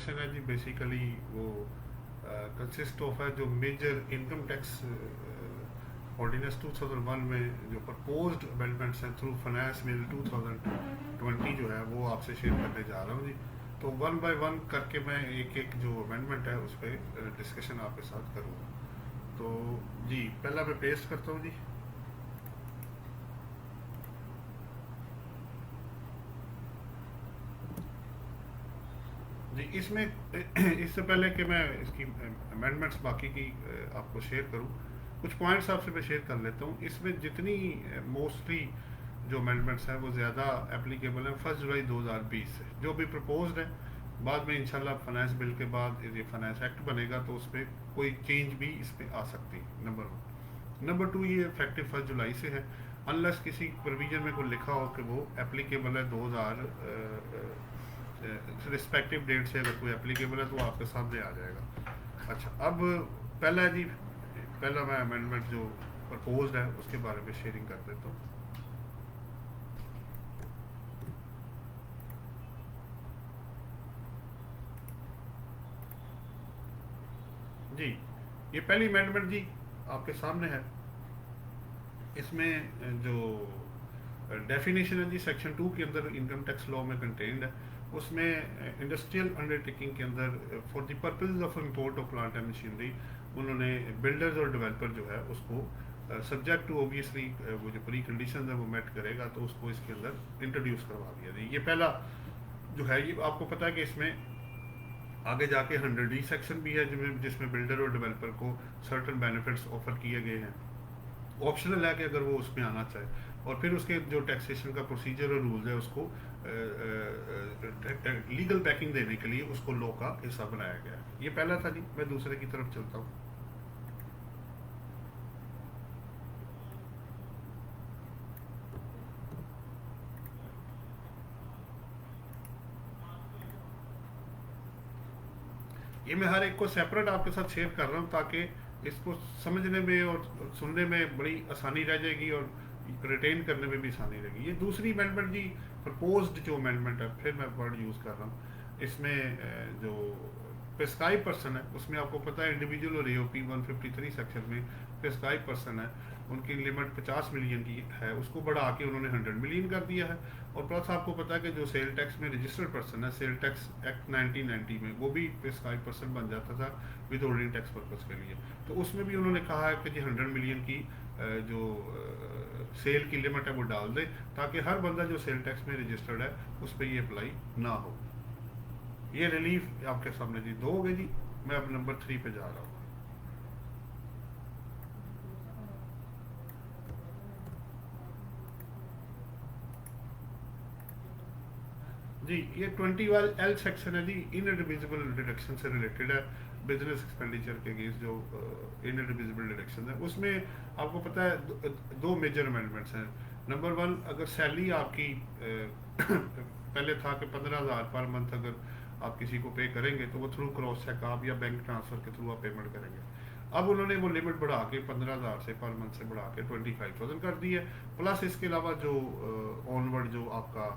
Section है जी basically वो consist of है जो मेजर इनकम टैक्स ऑर्डिनेंस 2001 में जो प्रपोज्ड अमेंडमेंट्स हैं थ्रू फाइनेंस बिल 2020 जो है वो आपसे शेयर करने जा रहा हूँ जी। तो वन बाय वन करके मैं एक एक जो अमेंडमेंट है उस पर डिस्कशन आपके साथ करूँगा। तो जी पहला मैं पेस्ट करता हूँ जी। जी इसमें इससे पहले कि मैं इसकी अमेंडमेंट्स बाकी की आपको शेयर करूं, कुछ पॉइंट्स आपसे मैं शेयर कर लेता हूं। इसमें जितनी मोस्टली जो अमेंडमेंट्स हैं वो ज़्यादा एप्लीकेबल हैं 1 जुलाई 2020 से, जो भी प्रपोज्ड है। बाद में इंशाल्लाह फाइनेंस बिल के बाद ये फाइनेंस एक्ट बनेगा तो उस पर कोई चेंज भी इस पर आ सकती है, नंबर 1। नंबर 2, ये इफेक्टिव 1 जुलाई से है, अनलेस किसी प्रोविजन में कोई लिखा हो कि वो एप्लीकेबल है 2000 रिस्पेक्टिव डेट से अगर कोई एप्लीकेबल है तो आपके सामने आ जाएगा। अच्छा, अब पहला जी, पहला मैं अमेंडमेंट जो प्रपोज्ड है उसके बारे में शेयरिंग कर देता हूँ। जी ये पहली अमेंडमेंट जी आपके सामने है। इसमें जो डेफिनेशन है जी सेक्शन 2 के अंदर इनकम टैक्स लॉ में कंटेन्ड है, उसमें इंडस्ट्रियल अंडरटेकिंग के अंदर for the purpose of import of plant and machinery उन्होंने बिल्डर्स और डेवलपर जो है उसको सब्जेक्ट टू ऑब्वियसली वो जो प्री कंडीशन है वो मेट करेगा तो उसको इसके अंदर इंट्रोड्यूस करवा दिया जाए। ये पहला जो है, ये आपको पता है कि इसमें आगे जाके 100D सेक्शन भी है जिसमें बिल्डर और डेवलपर को सर्टन बेनिफिट्स ऑफर किए गए हैं। ऑप्शनल है कि अगर वो उसमें आना चाहे, और फिर उसके जो टैक्सेशन का प्रोसीजर और रूल्स है उसको लीगल बैकिंग देने के लिए उसको लॉ का हिस्सा बनाया गया है। ये पहला था जी। मैं दूसरे की तरफ चलता हूँ। ये मैं हर एक को सेपरेट आपके साथ शेयर कर रहा हूँ ताकि इसको समझने में और सुनने में बड़ी आसानी रह जाएगी और रिटेन करने में भी आसानी रहेगी। ये दूसरी अमेंडमेंट जी, प्रपोज्ड जो अमेंडमेंट है, फिर मैं वर्ड यूज़ कर रहा हूँ इसमें, जो प्रेस्क्राइब पर्सन है उसमें आपको पता है इंडिविजुअल और एओपी 153 सेक्शन में प्रेस्क्राइब पर्सन है उनकी लिमिट 50 मिलियन की है, उसको बढ़ा के उन्होंने 100 मिलियन कर दिया है। और प्लस आपको पता है कि जो सेल टैक्स में रजिस्टर्ड पर्सन है, सेल टैक्स एक्ट 1990 में वो भी प्रेस्क्राइब पर्सन बन जाता था विद होल्डिंग टैक्स पर्पज़ के लिए। तो उसमें भी उन्होंने कहा है कि जी 100 मिलियन की जो सेल की लिमिट है वो डाल दे ताकि हर बंदा जो सेल टैक्स में रजिस्टर्ड है उस पर ये अप्लाई ना हो। ये रिलीफ आपके सामने जी 2 हो गए जी। मैं अब नंबर 3 पे जा रहा हूँ। जी ये 21L सेक्शन है जी, इनएडमिसिबल डिडक्शन से रिलेटेड है, बिजनेस एक्सपेंडिचर के अगेंस्ट जो इनएडमिसिबल डिडक्शन है उसमें आपको पता है दो मेजर अमेंडमेंट्स हैं। नंबर 1, अगर सैलरी आपकी पहले था कि 15,000 पर मंथ अगर आप किसी को पे करेंगे तो वो थ्रू क्रॉस चेक आप या बैंक ट्रांसफर के थ्रू आप पेमेंट करेंगे। अब उन्होंने वो लिमिट बढ़ा के 15,000 से पर मंथ से बढ़ा के 25,000 कर दी है। प्लस इसके अलावा जो ऑनवर्ड जो आपका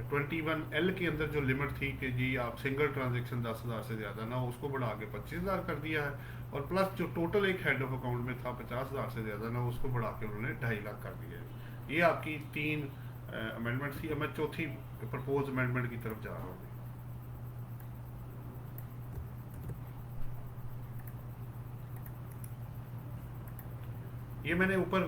21L के अंदर जो लिमिट थी कि जी आप सिंगल ट्रांजेक्शन 10,000 से ज़्यादा ना हो, उसको बढ़ा के 25,000 कर दिया है। और प्लस जो टोटल एक हेड ऑफ अकाउंट में था 50,000 से ज़्यादा ना, उसको बढ़ा के उन्होंने 2.5 लाख कर दिया है। ये आपकी 3 अमेंडमेंट थी। अब मैं चौथी प्रपोज अमेंडमेंट की तरफ जा रहा हूँ। ये मैंने ऊपर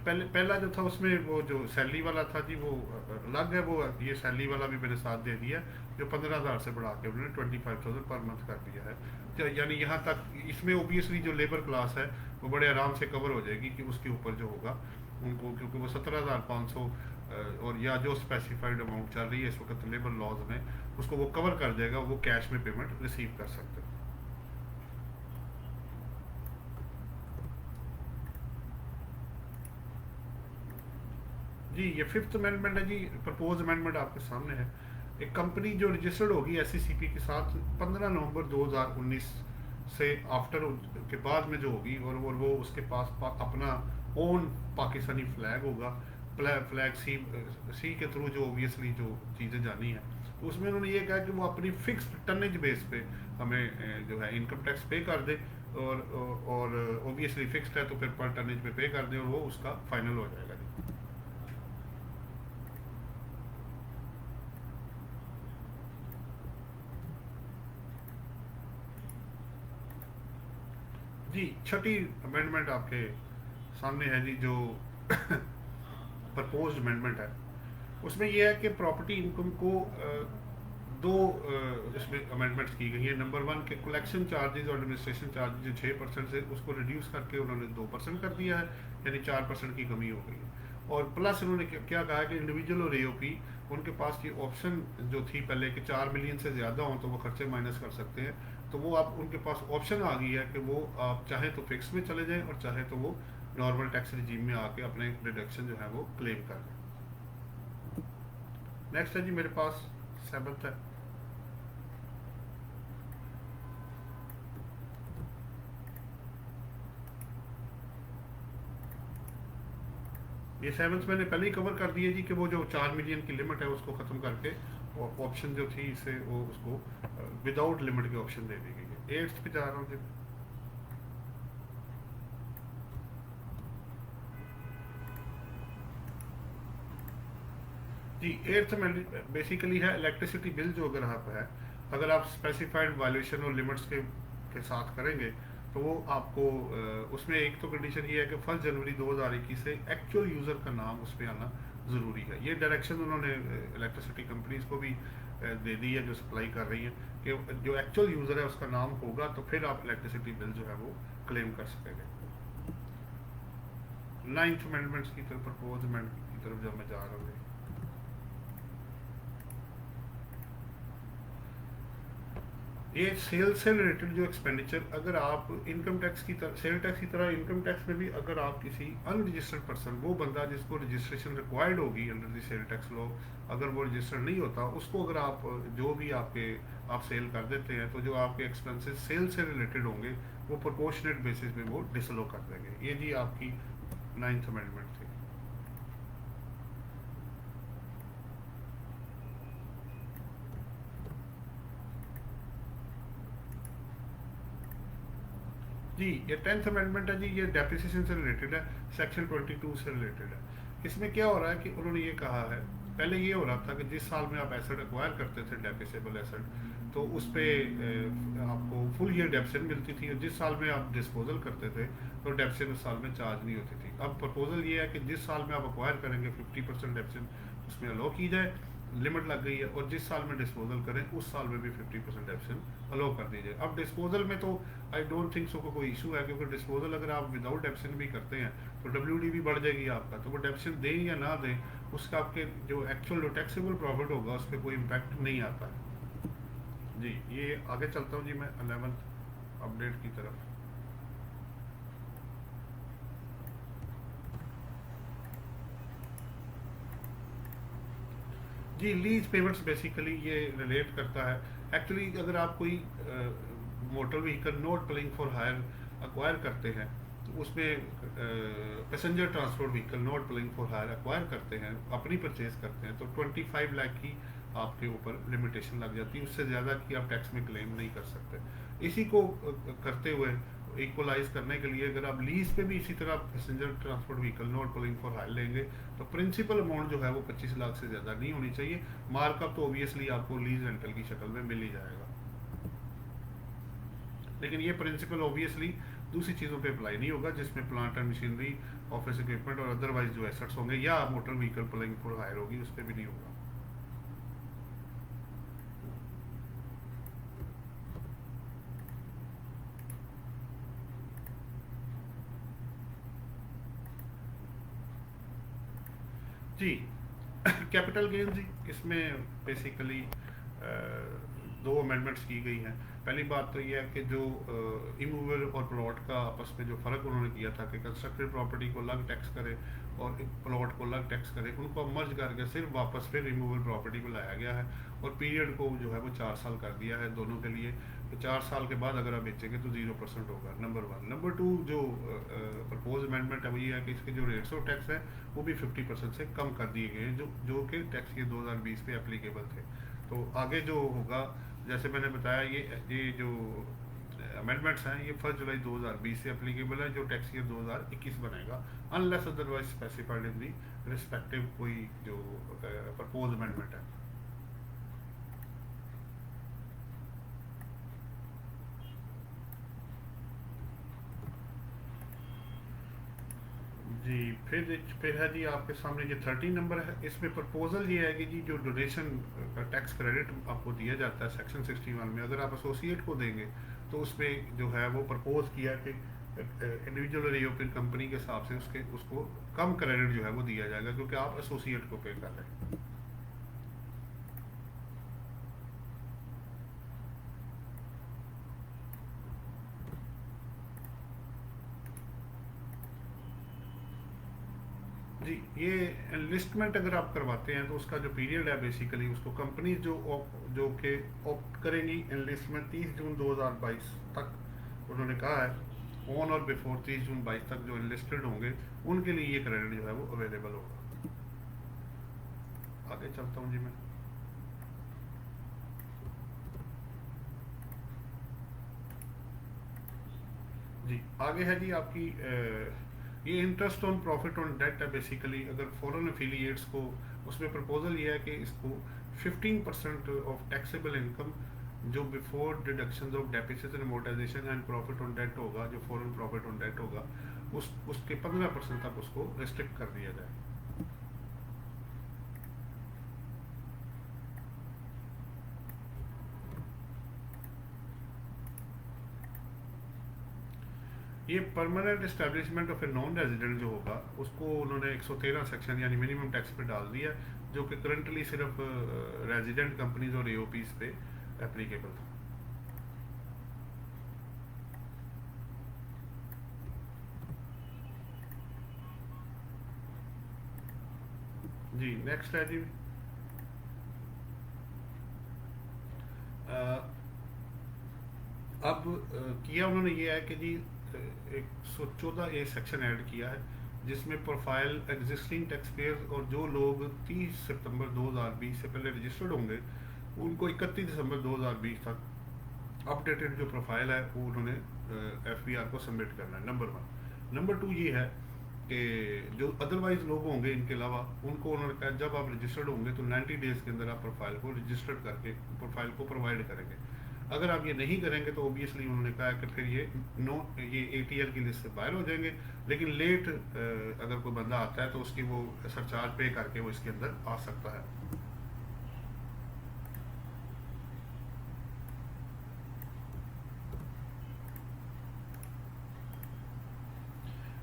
पहला जो था उसमें वो जो सैलरी वाला था जी वो अलग है, वो ये सैलरी वाला भी मैंने साथ दे दिया जो 15,000 से बढ़ा के उन्होंने 25,000 पर मंथ कर दिया है। यानी यहाँ तक इसमें ओबियसली जो लेबर क्लास है वो बड़े आराम से कवर हो जाएगी कि उसके ऊपर जो होगा उनको, क्योंकि वो 17,500 और या जो स्पेसिफाइड अमाउंट चल रही है इस वक्त लेबर लॉज में उसको वो कवर कर देगा, वो कैश में पेमेंट रिसीव कर सकते हैं। जी ये 5th अमेंडमेंट है जी, प्रपोज अमेंडमेंट आपके सामने है। एक कंपनी जो रजिस्टर्ड होगी SCCP के साथ 15 नवंबर 2019 से आफ्टर के बाद में जो होगी और वो उसके पास अपना ओन पाकिस्तानी फ्लैग होगा, फ्लैग सी के थ्रू जो ओबियसली जो चीज़ें जानी है उसमें उन्होंने ये कहा कि वो अपनी फिक्स टनेज बेस पे हमें जो है इनकम टैक्स पे कर दे, और ऑब्वियसली फिक्स्ड है तो फिर पर टनेज पे कर दे, और वो उसका फाइनल हो जाएगा जी। छठी अमेंडमेंट आपके सामने है जी, जो प्रपोज्ड अमेंडमेंट है। उसमें यह है कि प्रॉपर्टी इनकम को दो इसमें अमेंडमेंट्स की गई है। नंबर वन के कलेक्शन चार्जेस और एडमिनिस्ट्रेशन चार्जेस जो 6% से उसको रिड्यूस करके उन्होंने 2% कर दिया है, यानी 4% की कमी हो गई है। और प्लस उन्होंने क्या कहा है कि इंडिविजुअल और एओपी उनके पास ये ऑप्शन जो थी पहले कि 4 मिलियन से ज़्यादा हो तो वो खर्चे माइनस कर सकते हैं, तो वो आप उनके पास ऑप्शन आ गई है कि वो आप चाहे तो फिक्स में चले जाएं और चाहे तो वो नॉर्मल टैक्स रिजीम में आके अपने डिडक्शन जो है वो क्लेम कर लें। नेक्स्ट है जी मेरे पास 7th है। ये 7th मैंने पहले ही कवर कर दिया जी कि वो जो 4 मिलियन की लिमिट है उसको ख़त्म करके ऑप्शन जो थी इसे वो उसको विदाउट लिमिट के ऑप्शन दे दी गई है। 8th पे जा रहा हूँ जी। जी 8th में बेसिकली है इलेक्ट्रिसिटी बिल जो अगर आप है, अगर आप स्पेसिफाइड वायलेशन और लिमिट्स के साथ करेंगे तो वो आपको उसमें एक तो कंडीशन ये है कि 1 जनवरी 2021 से एक्चुअल यूज़र का नाम उस पर आना ज़रूरी है। ये डायरेक्शन उन्होंने इलेक्ट्रिसिटी कंपनीज को भी दे दी है जो सप्लाई कर रही है, कि जो एक्चुअल यूज़र है उसका नाम होगा तो फिर आप इलेक्ट्रिसिटी बिल जो है वो क्लेम कर सकेंगे। 9th अमेंडमेंट्स की तरफ, प्रपोज अमेंडमेंट की तरफ जब मैं जा रहा हूँ, ये सेल से रिलेटेड जो एक्सपेंडिचर, अगर आप इनकम टैक्स की तरह, सेल टैक्स की तरह इनकम टैक्स में भी अगर आप किसी अनरजिस्टर्ड पर्सन, वो बंदा जिसको रजिस्ट्रेशन रिक्वायर्ड होगी under the sale tax law, अगर वो रजिस्टर्ड नहीं होता, उसको अगर आप जो भी आप सेल कर देते हैं, तो जो आपके एक्सपेंसेस सेल से रिलेटेड होंगे वो प्रोपोर्शनेट बेसिस पे वो डिसलो कर देंगे। ये जी आपकी 9th अमेंडमेंट थी। जी ये 10th अमेंडमेंट है जी, ये डेप्रिसिएशन से रिलेटेड है, सेक्शन 22 से रिलेटेड है। इसमें क्या हो रहा है कि उन्होंने ये कहा है, पहले ये हो रहा था कि जिस साल में आप एसेट एक्वायर करते थे डेप्रिसिएबल एसेट, तो उस पर आपको फुल ईयर डेप्शन मिलती थी, और जिस साल में आप डिस्पोजल करते थे तो डेप्शन उस साल में चार्ज नहीं होती थी। अब प्रपोजल ये है कि जिस साल में आप एक्वायर करेंगे 50% डेप्शन उसमें अलो की जाए, लिमिट लग गई है, और जिस साल में डिस्पोजल करें उस साल में भी 50% ऑप्शन अलो कर दीजिए। अब डिस्पोजल में तो आई डोंट थिंक सो कोई इशू है, क्योंकि डिस्पोजल अगर आप विदाउट डेप्शन भी करते हैं तो डब्ल्यूडी भी बढ़ जाएगी आपका, तो वो डेप्शन दें या ना दें उसका आपके जो एक्चुअल टैक्सेबल प्रॉफिट होगा उस पर कोई इम्पैक्ट नहीं आता है जी। ये आगे चलता हूँ जी मैं 11th अपडेट की तरफ। जी लीज पेमेंट्स बेसिकली ये रिलेट करता है। एक्चुअली अगर आप कोई motor vehicle not playing for hire acquire करते हैं, तो उसमें passenger transport vehicle not playing for hire acquire करते हैं, अपनी परचेज करते हैं, तो 25 लाख की आपके ऊपर लिमिटेशन लग जाती है, उससे ज़्यादा की आप टैक्स में क्लेम नहीं कर सकते। इसी को करते हुए इक्वलाइज करने के लिए अगर आप लीज पे भी इसी तरह passenger transport vehicle not playing for hire लेंगे तो प्रिंसिपल अमाउंट जो है वो 25 लाख से ज़्यादा नहीं होनी चाहिए। मार्कअप तो ऑब्वियसली आपको लीज रेंटल की शक्ल में मिल ही जाएगा, लेकिन ये प्रिंसिपल ऑब्वियसली दूसरी चीज़ों पे अप्लाई नहीं होगा जिसमें plant and machinery, office equipment और अदरवाइज जो एसेट्स होंगे या motor vehicle playing for hire होगी उस पर भी नहीं होगा। जी कैपिटल गेन जी, इसमें बेसिकली दो अमेंडमेंट्स की गई हैं। पहली बात तो ये है कि जो इमूवेबल और प्लॉट का आपस में जो फ़र्क उन्होंने किया था कि कंस्ट्रक्टेड प्रॉपर्टी को अलग टैक्स करे और प्लॉट को अलग टैक्स करे, उनको मर्ज करके सिर्फ वापस फिर इमूवेबल प्रॉपर्टी को लाया गया है, और पीरियड को जो है वो 4 साल कर दिया है दोनों के लिए। तो 4 साल के बाद अगर आप बेचेंगे तो 0% होगा, नंबर 1। नंबर 2 जो प्रपोज अमेंडमेंट है वो ये है कि इसके जो रेट्स ऑफ टैक्स है वो भी 50% से कम कर दिए गए हैं, जो कि टैक्स ये 2020 पे एप्लीकेबल थे। तो आगे जो होगा, जैसे मैंने बताया, ये जो अमेंडमेंट्स हैं ये 1 जुलाई 2020 से एप्लीकेबल है, जो टैक्स ईयर 2021 बनेगा, unless otherwise specified in the respective कोई जो प्रपोज अमेंडमेंट है। जी, फिर है जी आपके सामने ये 13 नंबर है। इसमें प्रपोजल ये है कि जी जो डोनेशन का टैक्स क्रेडिट आपको दिया जाता है सेक्शन 61 में, अगर आप एसोसिएट को देंगे तो उसमें जो है वो प्रपोज किया कि इंडिविजुअल और यूरोपियन कंपनी के हिसाब से उसको कम क्रेडिट जो है वो दिया जाएगा, क्योंकि आप एसोसिएट को पे कर रहे हैं। जी, ये एनलिस्टमेंट अगर आप करवाते हैं तो उसका जो पीरियड है बेसिकली उसको कंपनी जो कि ऑप्ट करेंगी एनलिस्टमेंट 30 जून 2022 तक, उन्होंने कहा है ऑन और बिफोर 30 जून 22 तक जो एनलिस्टेड होंगे उनके लिए ये क्रेडिट जो है वो अवेलेबल होगा। आगे चलता हूँ जी मैं। जी, आगे है जी आपकी ये interest on profit on debt है बेसिकली। अगर फॉरेन एफिलिएट्स को, उसमें प्रपोजल ये है कि इसको 15% ऑफ टैक्सेबल इनकम जो before deduction of depreciation amortisation and profit on debt होगा, जो फॉरेन प्रॉफिट ऑन डेट होगा, उसके 15% तक उसको रिस्ट्रिक्ट कर दिया जाए। ये permanent establishment of a non resident जो होगा उसको उन्होंने 113 सेक्शन यानी मिनिमम टैक्स पे डाल दिया, जो कि करंटली सिर्फ रेजिडेंट कंपनीज और एओपीज पे एप्लीकेबल था। जी, नेक्स्ट है जी अब किया उन्होंने ये है कि जी 114 सेक्शन ऐड किया है, जिसमें प्रोफाइल एग्जिस्टिंग टैक्स पेयर्स और जो लोग 30 सितंबर 2020 से पहले रजिस्टर्ड होंगे उनको 31 दिसंबर 2020 तक अपडेटेड जो प्रोफाइल है वो उन्होंने एफबीआर को सबमिट करना है, नंबर 1। नंबर 2 ये है कि जो अदरवाइज लोग होंगे इनके अलावा, उनको उन्होंने कहा जब आप रजिस्टर्ड होंगे तो 90 डेज के अंदर आप प्रोफाइल को रजिस्टर्ड करके प्रोफाइल को प्रोवाइड करेंगे। अगर आप ये नहीं करेंगे तो ओबियसली उन्होंने कहा कि फिर ये एटीएल की लिस्ट से बाहर हो जाएंगे। लेकिन लेट अगर कोई बंदा आता है तो उसकी वो सरचार्ज पे करके वो इसके अंदर आ सकता है।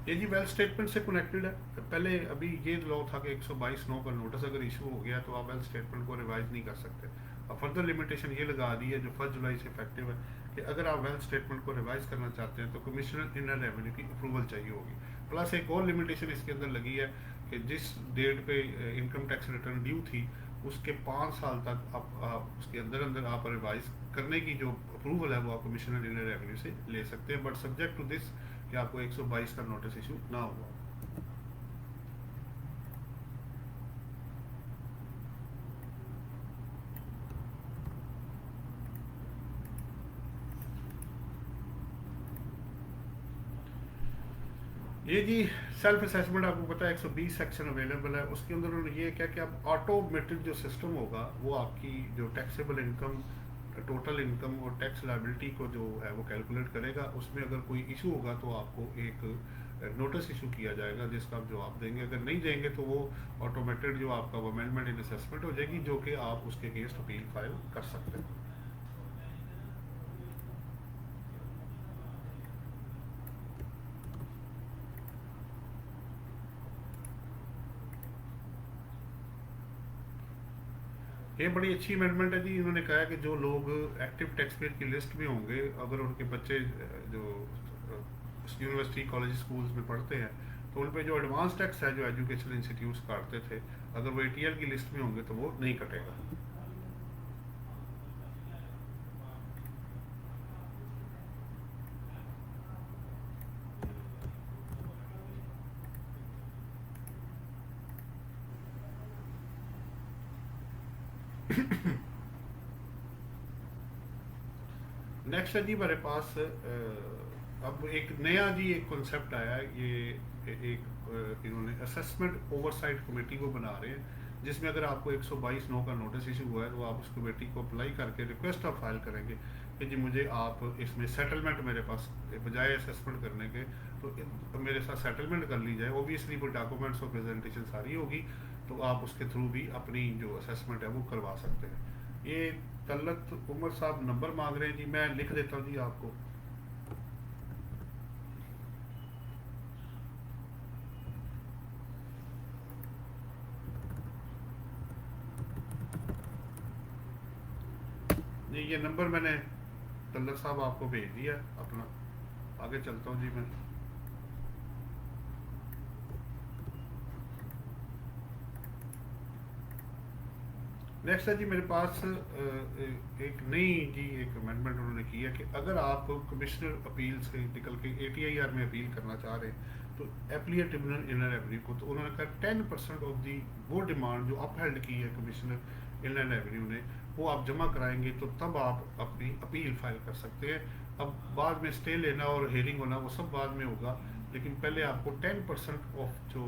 ये जी वेल्थ स्टेटमेंट से कनेक्टेड है। पहले अभी ये लॉ था कि 122(9) का नोटिस अगर इशू हो गया तो आप वेल्थ स्टेटमेंट को रिवाइज नहीं कर सकते। अब फर्दर लिमिटेशन ये लगा दी है जो 1 जुलाई से इफेक्टिव है कि अगर आप वेल्थ स्टेटमेंट को रिवाइज करना चाहते हैं तो कमिश्नर इनर रेवेन्यू की अप्रूवल चाहिए होगी। प्लस एक और लिमिटेशन इसके अंदर लगी है कि जिस डेट पे इनकम टैक्स रिटर्न ड्यू थी उसके 5 साल तक आप उसके अंदर अंदर आप रिवाइज करने की जो अप्रूवल है वो आप कमिश्नर इनर रेवेन्यू से ले सकते हैं, बट सब्जेक्ट टू दिस कि आपको 122 का नोटिस इशू ना हुआ। ये जी सेल्फ असेसमेंट आपको पता है 120 सेक्शन अवेलेबल है। उसके अंदर उन्होंने ये क्या कि अब ऑटोमेटेड जो सिस्टम होगा वो आपकी जो टैक्सेबल इनकम, टोटल इनकम और टैक्स लायबिलिटी को जो है वो कैलकुलेट करेगा। उसमें अगर कोई इशू होगा तो आपको एक नोटिस इशू किया जाएगा जिसका आप जवाब देंगे। अगर नहीं देंगे तो वो ऑटोमेटेड जो आपका वो अमेंडमेंट इन असेसमेंट हो जाएगी, जो कि आप उसके अगेंस्ट अपील फाइल कर सकते हैं। ये बड़ी अच्छी अमेंडमेंट है जी। इन्होंने कहा है कि जो लोग एक्टिव टैक्स पेयर की लिस्ट में होंगे, अगर उनके बच्चे जो यूनिवर्सिटी कॉलेज स्कूल्स में पढ़ते हैं तो उन पे जो एडवांस टैक्स है जो एजुकेशनल इंस्टीट्यूट्स काटते थे, अगर वो एटीएल की लिस्ट में होंगे तो वो नहीं कटेगा। नेक्स्ट है जी हमारे पास अब एक नया जी एक कॉन्सेप्ट आया है। ये एक इन्होंने असेसमेंट ओवरसाइट कमेटी को बना रहे हैं, जिसमें अगर आपको 122(9) का नोटिस इशू हुआ है तो आप उस कमेटी को अप्लाई करके रिक्वेस्ट आप फाइल करेंगे कि जी मुझे आप इसमें सेटलमेंट, मेरे पास बजाय असेसमेंट करने के तो मेरे साथ सेटलमेंट कर ली जाए। ओबियसली वो डॉक्यूमेंट्स और प्रेजेंटेशन सारी होगी, तो आप उसके थ्रू भी अपनी जो असेसमेंट है वो करवा सकते हैं। ये तलत उमर साहब नंबर मांग रहे हैं जी, मैं लिख देता हूँ जी आपको। जी ये नंबर मैंने तलत साहब आपको भेज दिया है अपना। आगे चलता हूँ जी मैं। नेक्स्ट है जी मेरे पास एक नई जी एक अमेंडमेंट उन्होंने की है कि अगर आप कमिश्नर अपील से निकल के ATIR में अपील करना चाह रहे हैं तो एप्लीट ट्रिब्यूनल इनर रेवेन्यू को, तो उन्होंने कहा 10% ऑफ दी वो डिमांड जो अपहेल्ड की है कमिश्नर इनर रेवेन्यू ने, वो आप जमा कराएंगे तो तब आप अपनी अपील फाइल कर सकते हैं। अब बाद में स्टे लेना और हेयरिंग होना वो सब बाद में होगा, लेकिन पहले आपको 10% ऑफ जो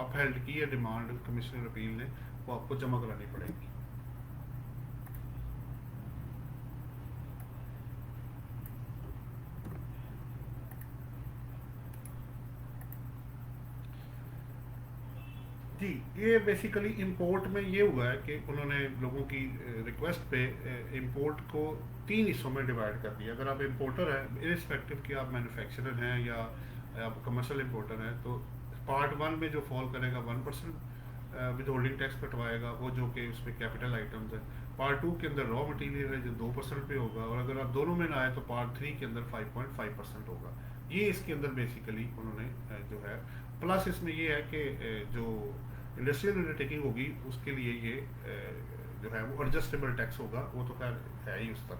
अपहेल्ड की है डिमांड कमिश्नर अपील ने, वो आपको जमा करानी पड़ेगी। जी ये बेसिकली इंपोर्ट में ये हुआ है कि उन्होंने लोगों की रिक्वेस्ट पे इंपोर्ट को 3 हिस्सों में डिवाइड कर दिया। अगर आप इंपोर्टर हैं, इरिस्पेक्टिव कि आप मैन्युफैक्चरर हैं या आप कमर्शियल इंपोर्टर हैं, तो पार्ट 1 में जो फॉल करेगा 1% विद होल्डिंग टैक्स कटवाएगा, वो जो कि उसमें कैपिटल आइटम्स है। पार्ट 2 के अंदर रॉ मटेरियल है जो 2% पे होगा, और अगर आप दोनों में ना आए तो पार्ट 3 के अंदर 5.5% होगा। ये इसके अंदर बेसिकली उन्होंने जो है, प्लस इसमें ये है कि जो इंडस्ट्रियल अंडरटेकिंग होगी उसके लिए ये जो है वो एडजस्टेबल टैक्स होगा, वो तो खैर है ही उस तक।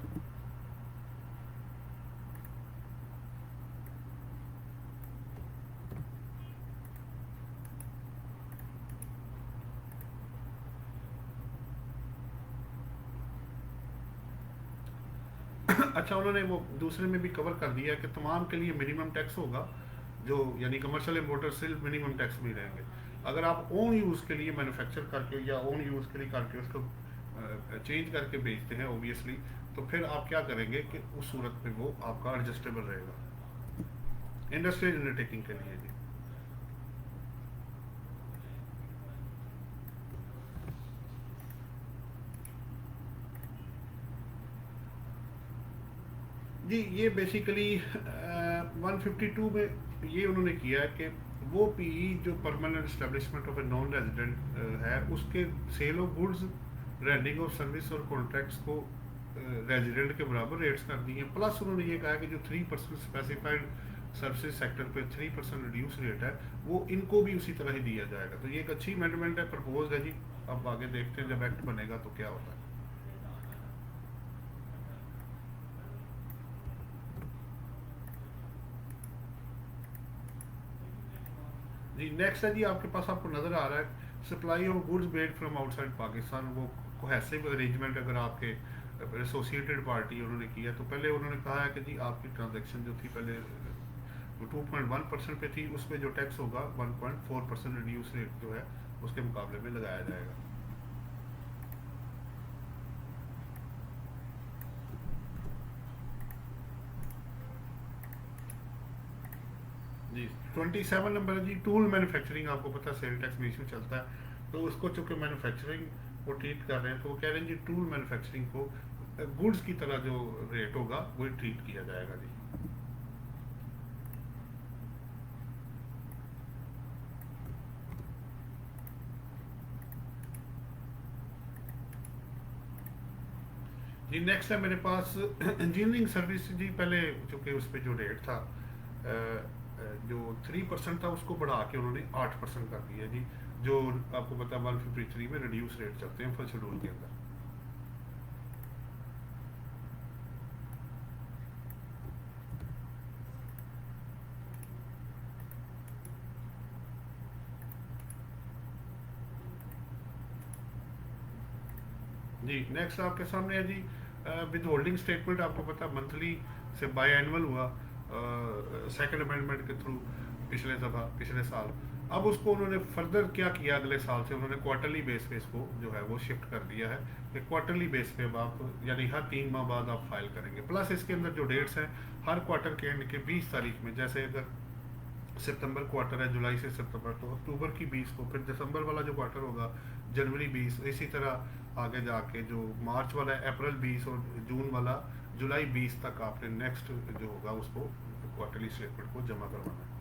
अच्छा उन्होंने वो दूसरे में भी कवर कर दिया कि तमाम के लिए मिनिमम टैक्स होगा, जो यानी कमर्शियल इंपोर्टर सिर्फ मिनिमम टैक्स में रहेंगे। अगर आप ओन यूज़ के लिए मैन्युफैक्चर करके या ओन यूज़ के लिए करके उसको चेंज करके बेचते हैं ओबियसली, तो फिर आप क्या करेंगे कि उस सूरत में वो आपका एडजस्टेबल रहेगा इंडस्ट्रियल अंडरटेकिंग के लिए जी। जी ये बेसिकली 152 में ये उन्होंने किया है कि वो पीई जो permanent establishment of a non resident है, उसके sale of goods, rendering of service और कॉन्ट्रैक्ट्स को रेजिडेंट के बराबर रेट्स कर दी हैं। प्लस उन्होंने ये कहा कि जो 3% स्पेसिफाइड सर्विस सेक्टर पे 3% रिड्यूस रेट है, वो इनको भी उसी तरह ही दिया जाएगा। तो ये एक अच्छी अमेंडमेंट है, प्रपोज है जी। अब आगे देखते हैं जब एक्ट बनेगा तो क्या होता है। जी नेक्स्ट है जी आपके पास, आपको नज़र आ रहा है supply of goods made from outside Pakistan. वो कोहेसिव अरेंजमेंट अगर आपके एसोसिएटेड पार्टी उन्होंने किया, तो पहले उन्होंने कहा है कि जी आपकी ट्रांजैक्शन जो थी पहले वो 2.1% पे थी, उसमें जो टैक्स होगा 1.4% रिड्यूस रेट जो है उसके मुकाबले में लगाया जाएगा। जी 27 नंबर है जी टूल मैन्युफैक्चरिंग। आपको पता है सेल टैक्स में इशू चलता है, तो उसको चूँकि मैन्युफैक्चरिंग को ट्रीट कर रहे हैं, तो वो कह रहे हैं जी टूल मैन्युफैक्चरिंग को गुड्स की तरह जो रेट होगा वो ट्रीट किया जाएगा जी। जी नेक्स्ट है मेरे पास इंजीनियरिंग सर्विस जी। पहले चूँकि उस पर जो रेट था जो 3% था, उसको बढ़ा के उन्होंने 8% कर दिया जी। जो आपको पता है 153 में रिड्यूस रेट चलते हैं फर्स्ट शेड्यूल के अंदर। जी नेक्स्ट आपके सामने है जी विद होल्डिंग स्टेटमेंट आपको पता मंथली से बाई एनुअल हुआ सेकंड अमेंडमेंट के थ्रू पिछले दफ़ा पिछले साल। अब उसको उन्होंने फर्दर क्या किया, अगले साल से उन्होंने क्वार्टरली बेस पे इसको जो है वो शिफ्ट कर दिया है कि क्वार्टरली बेस पे अब आप यानी हर 3 माह बाद आप फाइल करेंगे। प्लस इसके अंदर जो डेट्स हैं हर क्वार्टर के एंड के 20 तारीख में, जैसे अगर सितंबर क्वार्टर है जुलाई से सितंबर, तो अक्टूबर की 20 को, फिर दिसंबर वाला जो क्वार्टर होगा जनवरी 20, इसी तरह आगे जाके जो मार्च वाला है अप्रैल 20 और जून वाला जुलाई 20 तक आपने नेक्स्ट जो होगा उसको क्वार्टरली स्टेटमेंट को जमा करवाना है।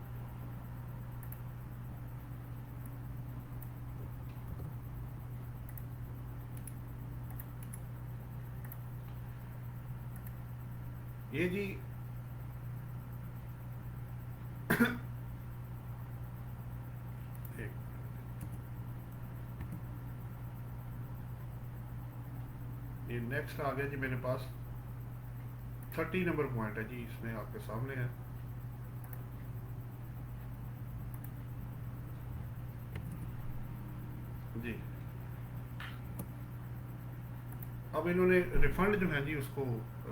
ये जी ये नेक्स्ट आ गया जी मेरे पास 30 नंबर पॉइंट है जी, इसमें आपके सामने है जी। अब इन्होंने रिफंड जो है जी उसको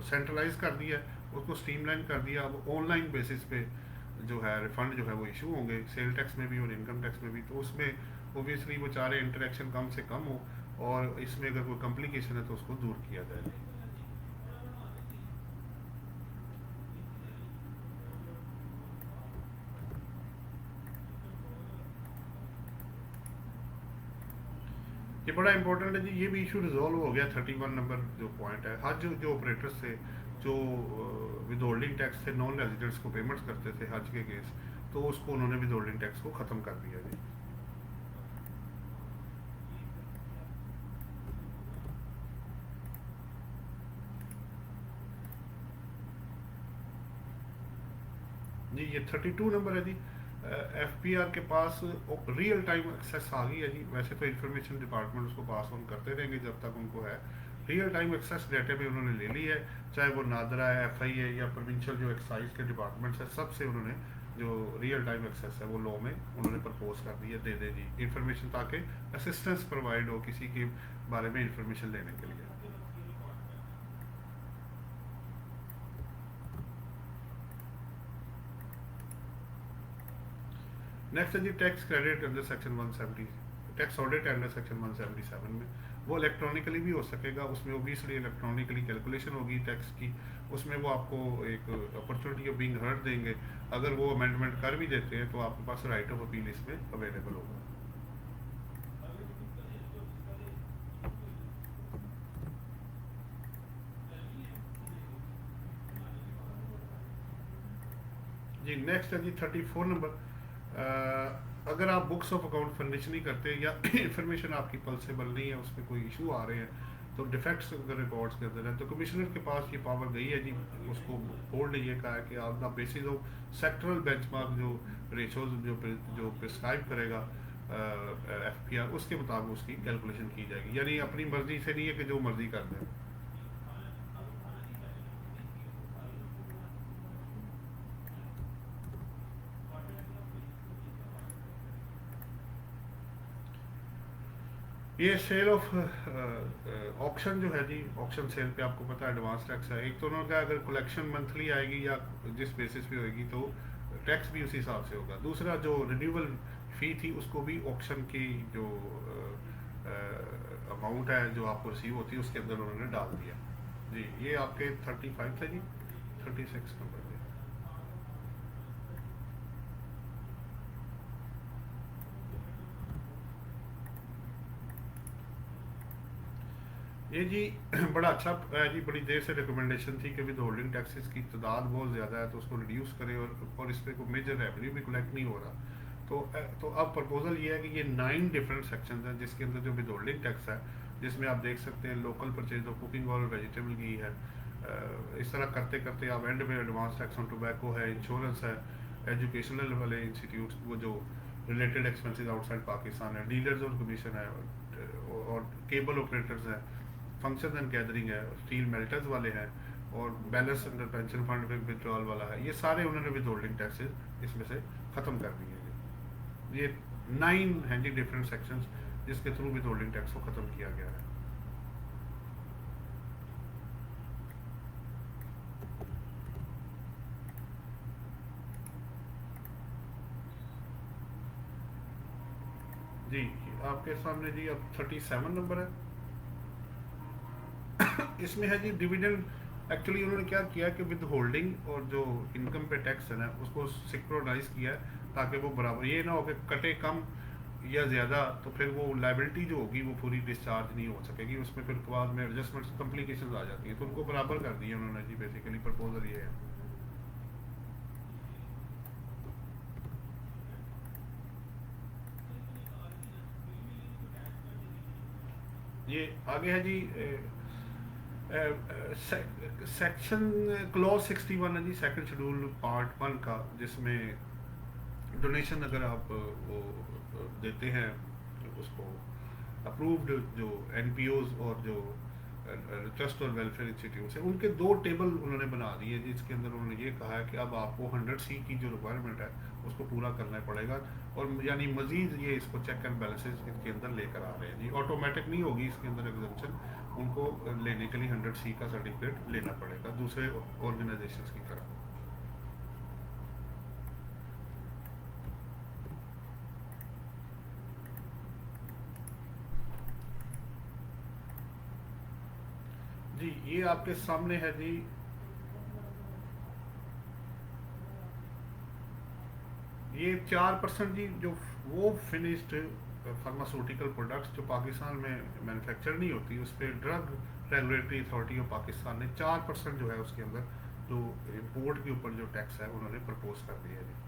सेंट्रलाइज कर दिया, उसको स्ट्रीमलाइन कर दिया। अब ऑनलाइन बेसिस पे जो है रिफंड जो है वो इशू होंगे सेल टैक्स में भी और इनकम टैक्स में भी। तो उसमें ओबियसली वो चाह रहे इंटरेक्शन कम से कम हो और इसमें अगर कोई कॉम्प्लिकेशन है तो उसको दूर किया जाए। ये बड़ा इंपॉर्टेंट है जी, ये भी इशू रिजॉल्व हो गया 31 नंबर जो पॉइंट है। हज जो ऑपरेटर्स थे जो विद होल्डिंग टैक्स से नॉन रेजिडेंट्स को पेमेंट्स करते थे हज के केस, तो उसको उन्होंने विद होल्डिंग टैक्स को ख़त्म कर दिया जी। जी ये 32 नंबर है जी। FPR के पास रियल टाइम एक्सेस आ गई है जी। वैसे तो इंफॉर्मेशन डिपार्टमेंट उसको पास ऑन करते रहेंगे जब तक उनको है। रियल टाइम एक्सेस डेटा में उन्होंने ले ली है, चाहे वो नादरा है, FI है या प्रोविंशियल जो एक्साइज के डिपार्टमेंट्स है, सबसे उन्होंने जो रियल टाइम एक्सेस है वो लॉ में उन्होंने प्रपोज कर दी है, दे दे जी इंफॉर्मेशन, ताकि असिस्टेंस प्रोवाइड हो किसी के बारे में इंफॉर्मेशन लेने के लिए। नेक्स्ट है जी tax credit under section 170, tax audit under section 177 में वो इलेक्ट्रॉनिकली भी हो सकेगा। उसमें ओबियसली इलेक्ट्रॉनिकली कैलकुलेशन होगी टैक्स की, उसमें वो आपको एक अपॉर्चुनिटी ऑफ बीइंग हर्ड देंगे। अगर वो अमेंडमेंट कर भी देते हैं तो आपके पास राइट ऑफ अपील इसमें अवेलेबल होगा। जी नेक्स्ट है जी 34 नंबर। अगर आप बुक्स ऑफ अकाउंट फर्निश नहीं करते या इंफॉर्मेशन आपकी पल्सेबल नहीं है, उसमें कोई इशू आ रहे हैं, तो डिफेक्ट्स अगर रिकॉर्ड्स करते रहे, तो कमिश्नर के पास ये पावर गई है जी। उसको बोर्ड ने ये कहा है कि on the basis of sectoral benchmark जो रेशोज जो प्रिस्क्राइब करेगा FPR, उसके मुताबिक उसकी कैलकुलेशन की जाएगी। यानी अपनी मर्जी से नहीं है कि जो मर्जी कर दें। ये सेल ऑफ ऑक्शन जो है जी, ऑक्शन सेल पे आपको पता है एडवांस टैक्स है। एक तो उन्होंने कहा अगर कलेक्शन मंथली आएगी या जिस बेसिस पे होगी तो टैक्स भी उसी हिसाब से होगा। दूसरा जो रिन्यूअल फ़ी थी उसको भी ऑक्शन की जो अमाउंट है जो आपको रिसीव होती है उसके अंदर उन्होंने डाल दिया जी। ये आपके 35 था जी, 36 नंबर पे। ये जी बड़ा अच्छा है जी, बड़ी देर से रिकमेंडेशन थी कि विद होल्डिंग टैक्सेस की तादाद बहुत ज़्यादा है तो उसको रिड्यूस करें और इस पर कोई मेजर रेवेन्यू भी कलेक्ट नहीं हो रहा। तो अब प्रपोजल ये है कि ये 9 डिफरेंट सेक्शन हैं जिसके अंदर जो विद होल्डिंग टैक्स है, जिसमें आप देख सकते हैं local purchase of cooking oil vegetable की है। इस तरह करते करते आप एंड में एडवांस टैक्स ऑन टोबैको है, इंश्योरेंस है, एजुकेशनल वाले इंस्टीट्यूट वो जो रिलेटेड एक्सपेंसेस आउटसाइड पाकिस्तान है, डीलर्स और कमीशन है, और केबल ऑपरेटर्स हैं, फंक्शन एंड गैदरिंग है, स्टील मेल्टर्स वाले हैं, और balance under pension fund withdrawal वाला है। ये सारे उन्होंने विद होल्डिंग टैक्सेस इसमें से ख़त्म कर दिए हैं। ये 9 हैं जी डिफरेंट सेक्शंस जिसके थ्रू विद होल्डिंग टैक्स को ख़त्म किया गया है। जी आपके सामने जी अब 37 नंबर है। इसमें है जी डिविडेंड। एक्चुअली उन्होंने क्या किया कि विद होल्डिंग और जो इनकम पे टैक्स है ना उसको सिंक्रोनाइज किया है, ताकि वो बराबर ये ना हो कि कटे कम या ज़्यादा, तो फिर वो लाइबिलिटी जो होगी वो पूरी डिस्चार्ज नहीं हो सकेगी, उसमें फिर बाद में एडजस्टमेंट्स कॉम्प्लिकेशन आ जाती हैं, तो उनको बराबर कर दिया उन्होंने जी। बेसिकली प्रपोजल ये है। ये आगे है जी सेक्शन क्लॉज 61 है जी, सेकंड शेड्यूल पार्ट 1 का, जिसमें डोनेशन अगर आप वो देते हैं उसको अप्रूव्ड जो एनपीओज और जो ट्रस्ट और वेलफेयर इंस्टीट्यूट है, उनके 2 टेबल उन्होंने बना दिए जिसके अंदर उन्होंने ये कहा है कि अब आपको 100C की जो रिक्वायरमेंट है उसको पूरा करना पड़ेगा, और यानी मजीद ये इसको चेक एंड बैलेंसेज इनके अंदर लेकर आ रहे हैं जी। ऑटोमेटिक नहीं होगी इसके अंदर एग्जाम्पशन, उनको लेने के लिए 100C का सर्टिफिकेट लेना पड़ेगा दूसरे ऑर्गेनाइजेशंस की तरह। जी ये आपके सामने है जी। ये 4% जी जो वो फिनिश्ड फार्मास्यूटिकल प्रोडक्ट्स जो पाकिस्तान में मैन्युफैक्चर नहीं होती, उस पर drug regulatory authority of Pakistan ने 4% जो है उसके अंदर जो इम्पोर्ट के ऊपर जो टैक्स है उन्होंने प्रपोज कर दिया है जी।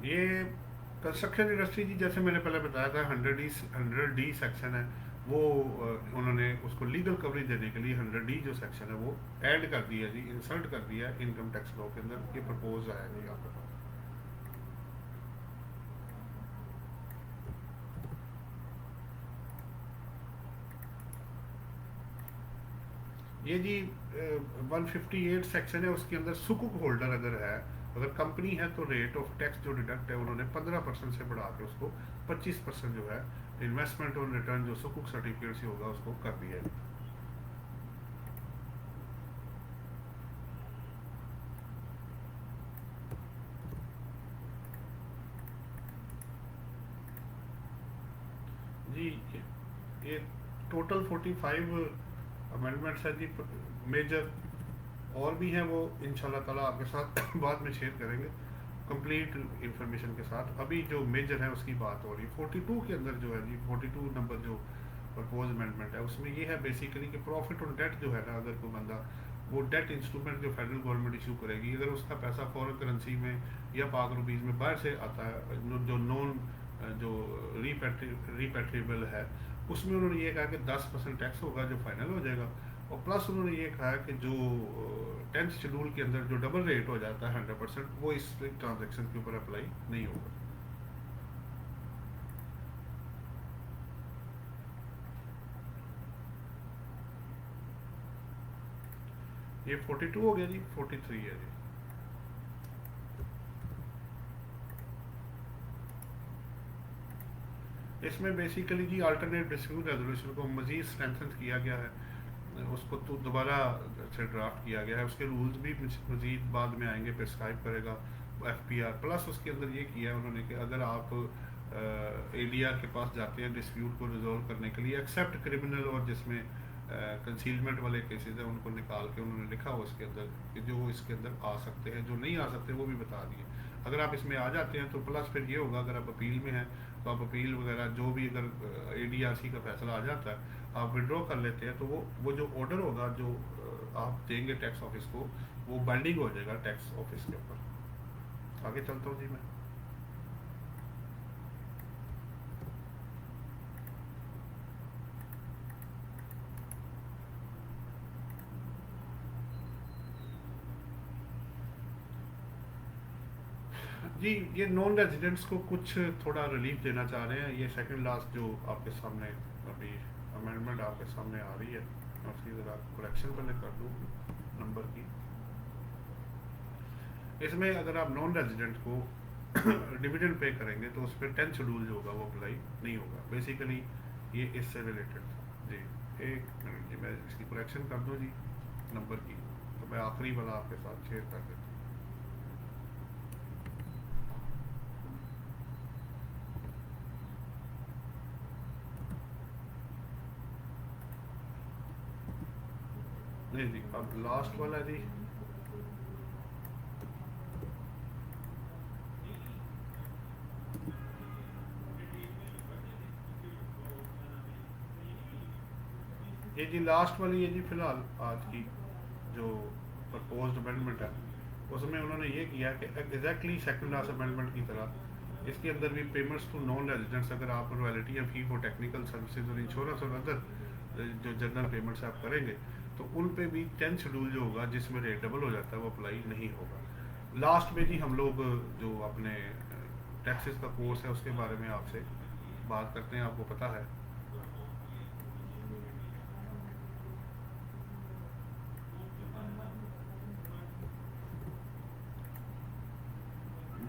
ये कंस्ट्रक्शन इंडस्ट्री जी, जैसे मैंने पहले बताया था 100D सेक्शन है वो उन्होंने उसको लीगल कवरेज देने के लिए 100D जो सेक्शन है वो ऐड कर दिया जी, इंसर्ट कर दिया इनकम टैक्स लॉ के अंदर। ये प्रपोज आया जी आपके पास। ये जी 158 सेक्शन है, उसके अंदर सुकुक होल्डर अगर है, अगर कंपनी है तो रेट ऑफ टैक्स जो डिडक्ट है उन्होंने 15% से बढ़ा के उसको 25% जो है इन्वेस्टमेंट और रिटर्न जो सुकुक सर्टिफिकेट से होगा उसको कर दिया है। जी ये टोटल 45 अमेंडमेंट्स है जी मेजर, और भी हैं वो इंशाल्लाह ताला आपके साथ बाद में शेयर करेंगे कंप्लीट इंफॉर्मेशन के साथ। अभी जो मेजर है उसकी बात हो रही है 42 के अंदर जो है जी, 42 नंबर जो प्रपोज अमेंडमेंट है उसमें ये है बेसिकली कि प्रॉफिट ऑन डेट जो है ना, अगर कोई बंदा वो डेट इंस्ट्रूमेंट जो फेडरल गवर्नमेंट इशू करेगी, अगर उसका पैसा फॉरेन करेंसी में या पाक रुपीज़ में बाहर से आता है जो नॉन जो रीपैट्रिएबल है, उसमें उन्होंने ये कहा कि 10% टैक्स होगा जो फाइनल हो जाएगा, और प्लस उन्होंने ये कहा कि जो 10th शेड्यूल के अंदर जो डबल रेट हो जाता है 100%, वो इस ट्रांजेक्शन के ऊपर अप्लाई नहीं होगा। ये 42 हो गया जी, 43 है जी। इसमें बेसिकली जी अल्टरनेट डिस्प्यूट रेजोल्यूशन को मज़ीद स्ट्रेंथन किया गया है, उसको तो दोबारा से ड्राफ्ट किया गया है, उसके रूल्स भी मज़ीद बाद में आएंगे, प्रिस्क्राइब करेगा FPR। प्लस उसके अंदर ये किया है उन्होंने कि अगर आप ADR के पास जाते हैं डिस्प्यूट को रिजॉल्व करने के लिए, एक्सेप्ट क्रिमिनल और जिसमें कंसीलमेंट वाले केसेस हैं उनको निकाल के उन्होंने लिखा हो इसके अंदर कि जो इसके अंदर आ सकते हैं, जो नहीं आ सकते वो भी बता दिए। अगर आप इसमें आ जाते हैं तो प्लस फिर ये होगा अगर आप अपील में हैं तो आप अपील वगैरह जो भी अगर ADRC का फैसला आ जाता है आप विड्रॉ कर लेते हैं, तो वो जो ऑर्डर होगा जो आप देंगे टैक्स ऑफिस को, वो बाइंडिंग हो जाएगा टैक्स ऑफिस के ऊपर। आगे चलता हूँ जी मैं। जी ये नॉन रेजिडेंट्स को कुछ थोड़ा रिलीफ देना चाह रहे हैं, ये सेकंड लास्ट जो आपके सामने अभी अमेंडमेंट आपके सामने आ रही है, मैं उसकी ज़रा करेक्शन पहले कर दूँ नंबर की। इसमें अगर आप नॉन रेजिडेंट को डिविडेंड पे करेंगे तो उस पर 10th शेड्यूल जो होगा वो अप्लाई नहीं होगा। बेसिकली ये इससे रिलेटेड था जी। एक मिनट जी, मैं इसकी करेक्शन कर दूँ जी नंबर की, तो मैं आखिरी वाला आपके साथ शेयर कर देता हूँ। नहीं जी, अब लास्ट वाला जी, ये जी लास्ट वाली है जी फिलहाल आज की जो प्रपोज्ड अमेंडमेंट है, उसमें उन्होंने ये किया कि एग्जैक्टली सेकंड हाउस अमेंडमेंट की तरह इसके अंदर भी पेमेंट्स टू नॉन रेजिडेंट्स, अगर आप रॉयल्टी या फी फॉर टेक्निकल सर्विसेज और इंश्योरेंस और अदर जो जनरल पेमेंट्स आप करेंगे, तो उन पे भी 10 शेड्यूल जो होगा जिसमें रेट डबल हो जाता है वो अप्लाई नहीं होगा। लास्ट में जी हम लोग जो अपने टैक्सेस का कोर्स है उसके बारे में आपसे बात करते हैं, आपको पता है।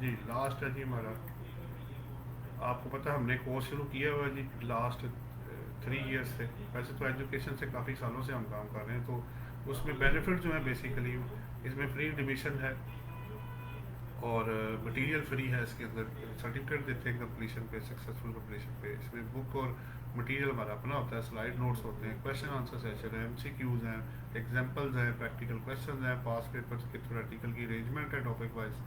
जी लास्ट है जी हमारा, आपको पता है हमने कोर्स शुरू किया हुआ है जी लास्ट 3 ईयर्स से। वैसे तो एजुकेशन से काफ़ी सालों से हम काम कर रहे हैं, तो उसमें बेनिफिट जो है बेसिकली इसमें फ्री एडमिशन है और मटेरियल फ्री है, इसके अंदर सर्टिफिकेट देते हैं कंप्लीशन पे, सक्सेसफुल कंप्लीशन पे। इसमें बुक और मटेरियल हमारा अपना होता है, स्लाइड नोट्स होते हैं, क्वेश्चन आंसर सेशन है, एमसीक्यूज हैं, एग्जांपल्स हैं, प्रैक्टिकल क्वेश्चन हैं, पास पेपर्स के थ्योरेटिकल की अरेंजमेंट है टॉपिक वाइज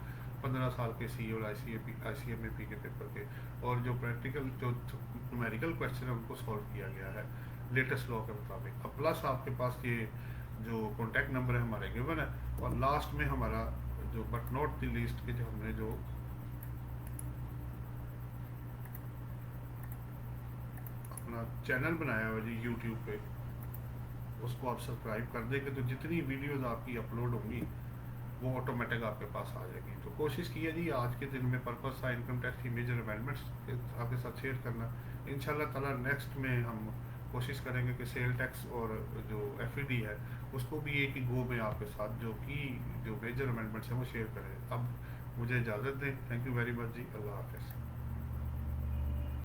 15 साल के सी और ICMAP के पेपर के, और जो प्रैक्टिकल जो न्यूमेरिकल क्वेश्चन है उनको सॉल्व किया गया है लेटेस्ट लॉ के मुताबिक। अब प्लस आपके पास ये जो कॉन्टैक्ट नंबर है हमारे गिवन है, और लास्ट में हमारा जो बट नॉट द लीस्ट के जो हमने जो अपना चैनल बनाया हुआ जी यूट्यूब पे, उसको आप सब्सक्राइब कर देंगे तो जितनी वीडियोस आपकी अपलोड होंगी वो ऑटोमेटिक आपके पास आ जाएगी। तो कोशिश की है जी आज के दिन में पर्पस था इनकम टैक्स की मेजर अमेंडमेंट्स आपके साथ शेयर करना। इंशाल्लाह ताला नेक्स्ट में हम कोशिश करेंगे कि सेल टैक्स और जो FED है उसको भी एक ही गो में आपके साथ जो कि जो मेजर अमेंडमेंट्स हैं वो शेयर करें। अब मुझे इजाज़त दें, थैंक यू वेरी मच जी, अल्लाह हाफ़िज़।